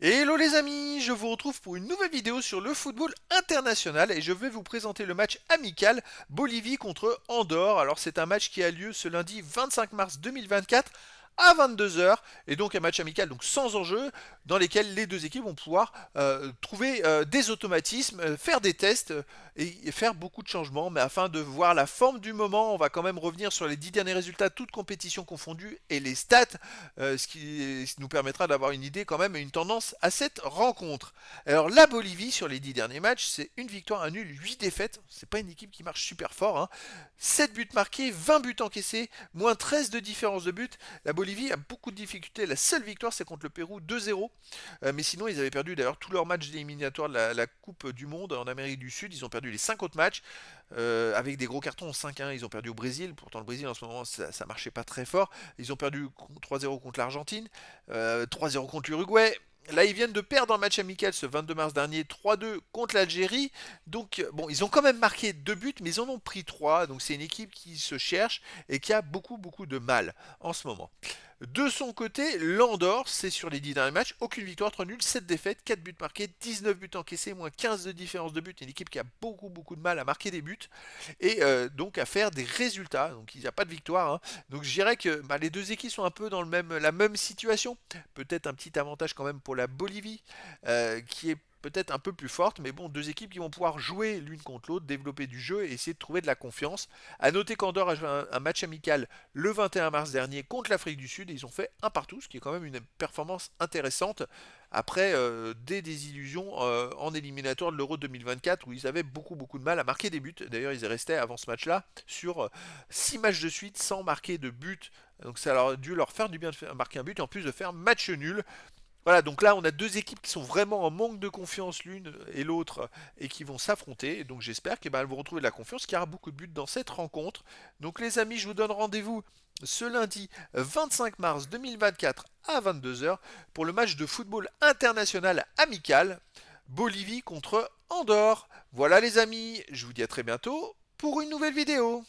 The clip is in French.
Hello les amis, je vous retrouve pour une nouvelle vidéo sur le football international et je vais vous présenter le match amical Bolivie contre Andorre. Alors c'est un match qui a lieu ce lundi 25 mars 2024 à 22 heures et donc un match amical donc sans enjeu dans lesquels les deux équipes vont pouvoir trouver des automatismes, faire des tests et faire beaucoup de changements. Mais afin de voir la forme du moment, on va quand même revenir sur les 10 derniers résultats, toutes compétitions confondues et les stats, ce qui nous permettra d'avoir une idée quand même et une tendance à cette rencontre. Alors la Bolivie sur les 10 derniers matchs, c'est une victoire, un nul, 8 défaites. C'est pas une équipe qui marche super fort, hein. 7 buts marqués, 20 buts encaissés, moins 13 de différence de but. La Bolivie a beaucoup de difficultés. La seule victoire, c'est contre le Pérou 2-0. Mais sinon, ils avaient perdu d'ailleurs tous leurs matchs éliminatoires de la Coupe du Monde en Amérique du Sud. Ils ont perdu les 5 autres matchs avec des gros cartons 5-1. Ils ont perdu au Brésil. Pourtant, le Brésil en ce moment, ça marchait pas très fort. Ils ont perdu 3-0 contre l'Argentine, 3-0 contre l'Uruguay. Là, ils viennent de perdre un match amical ce 22 mars dernier, 3-2 contre l'Algérie. Donc, bon, ils ont quand même marqué 2 buts, mais ils en ont pris 3. Donc, c'est une équipe qui se cherche et qui a beaucoup, beaucoup de mal en ce moment. De son côté, l'Andorre, c'est sur les 10 derniers matchs, aucune victoire, 3 nuls, 7 défaites, 4 buts marqués, 19 buts encaissés, moins 15 de différence de but. Une équipe qui a beaucoup, beaucoup de mal à marquer des buts et donc à faire des résultats. Donc, il n'y a pas de victoire, hein. Donc, je dirais que les deux équipes sont un peu dans la même situation. Peut-être un petit avantage quand même pour la Bolivie, qui est peut-être un peu plus forte, mais bon, deux équipes qui vont pouvoir jouer l'une contre l'autre, développer du jeu et essayer de trouver de la confiance. À noter qu'Andorre a joué un match amical le 21 mars dernier contre l'Afrique du Sud et ils ont fait un partout, ce qui est quand même une performance intéressante après des désillusions en éliminatoire de l'Euro 2024 où ils avaient beaucoup beaucoup de mal à marquer des buts. D'ailleurs, ils restaient avant ce match-là sur 6 matchs de suite sans marquer de but. Donc ça a dû leur faire du bien de marquer un but et en plus de faire match nul. Voilà, donc là on a deux équipes qui sont vraiment en manque de confiance l'une et l'autre et qui vont s'affronter. Et donc j'espère qu'elles vont retrouver de la confiance, qu'il y aura beaucoup de buts dans cette rencontre. Donc les amis, je vous donne rendez-vous ce lundi 25 mars 2024 à 22 heures pour le match de football international amical Bolivie contre Andorre. Voilà les amis, je vous dis à très bientôt pour une nouvelle vidéo.